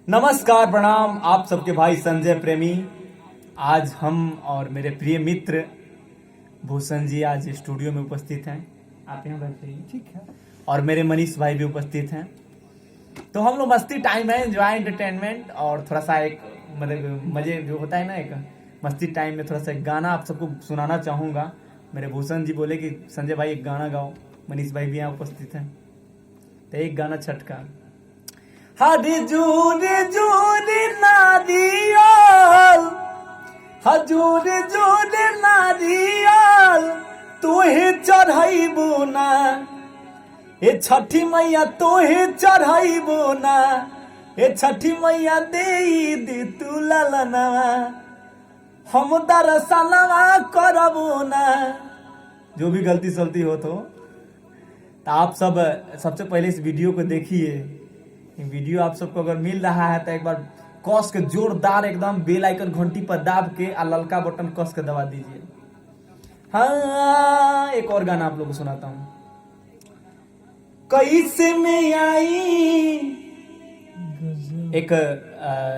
नमस्कार, प्रणाम आप सबके भाई संजय प्रेमी। आज हम और मेरे प्रिय मित्र भूषण जी आज स्टूडियो में उपस्थित हैं। आप यहाँ बैठे हैं, ठीक है। और मेरे मनीष भाई भी उपस्थित हैं। तो हम लोग मस्ती टाइम है, एंजॉय एंटरटेनमेंट और थोड़ा सा एक मतलब मजे जो होता है ना, एक मस्ती टाइम में थोड़ा सा एक गाना आप सबको सुनाना चाहूँगा। मेरे भूषण जी बोले कि संजय भाई एक गाना गाओ। मनीष भाई भी यहाँ उपस्थित हैं, तो एक गाना छठ का। हजूर जूर नारियल, हजूर जूर नारियल तोहे चढ़ाइबो ना, ए छठी मैया तोहे चढ़ाइबो ना, ए छठी मैया दे दे तू ललना, हम दरसनवा करबो ना। जो भी गलती सलती हो तो आप सब सबसे पहले इस वीडियो को देखिए। वीडियो आप सबको अगर मिल रहा है तो एक बार कस के जोरदार एकदम बेल आइकन घंटी पर दाब के और ललका बटन कस के दबा दीजिए। हाँ, एक और गाना आप लोगों को सुनाता हूँ। कैसे में आई एक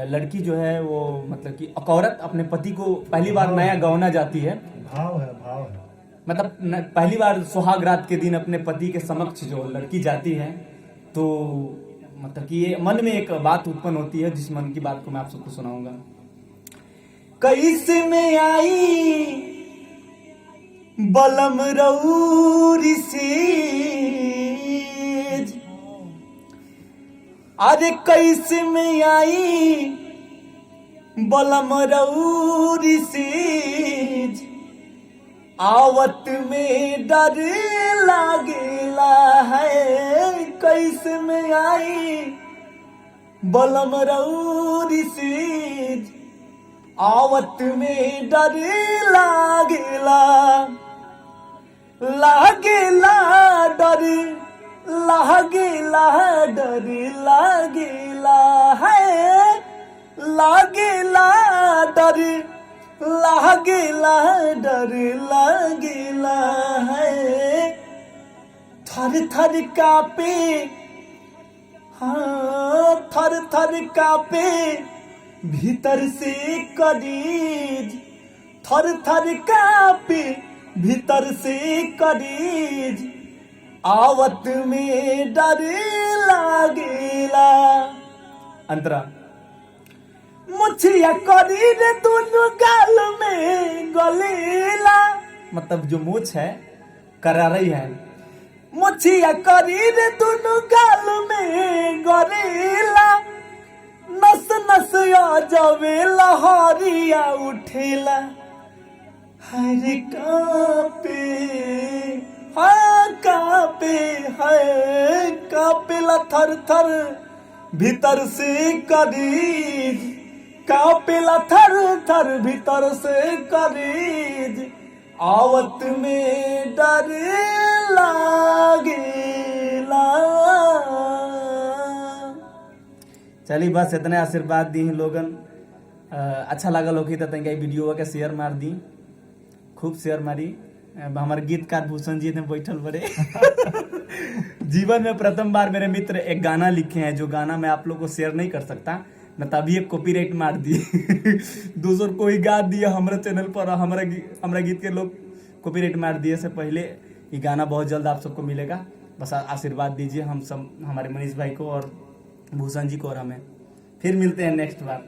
लड़की जो है वो मतलब कि एक औरत अपने पति को पहली बार नया गौना जाती है। भाव है मतलब पहली बार सुहाग रात के दिन अपने पति के समक्ष जो लड़की जाती है, तो मतलब कि ये मन में एक बात उत्पन्न होती है, जिस मन की बात को मैं आप सबको सुनाऊंगा। कैसे में आई बलम रऊरी से, अरे कैसे में आई बलम रऊरी से, आवत में डर लागेला है। कैसे में आई बलम रऊरी से, आवत में डर लागेला, लागेला डर, लागेला डर लागेला है, लागेला डर, लागेला डर लागेला है। थर थर कापे, हाँ थर थर कापे भीतर से करीज, थर थर कापे भीतर से करीज, आवत में डर लागेला। अंतरा मुछिया करी रे दोनों गाल में गलेला, मतलब जो मूछ है करा रही है। मुछिया करी रे दोनों गाल में गलेला, नस नस आ जावे लहरिया उठेला, हरे कापे, हाँ कापे है, कापेला थर थर भीतर से करीज, कापेला थर थर भीतर से करीज, आवत में डर लागेला। चलिए बस इतने आशीर्वाद दी लोगन। अच्छा लगा लोग तो तंग वीडियो के शेयर मार दी, खूब शेयर मारी। हमारे गीतकार भूषण जी ने बैठल बड़े जीवन में प्रथम बार मेरे मित्र एक गाना लिखे हैं, जो गाना मैं आप लोग को शेयर नहीं कर सकता, न तभी एक कॉपीराइट मार दिए दूसर कोई गा दिया हमारे चैनल पर, हमारा गीत के लोग कॉपीराइट मार दिए। से पहले ये गाना बहुत जल्द आप सबको मिलेगा। बस आशीर्वाद दीजिए हम सब, हमारे मनीष भाई को और भूषण जी को और हमें। फिर मिलते हैं नेक्स्ट बार।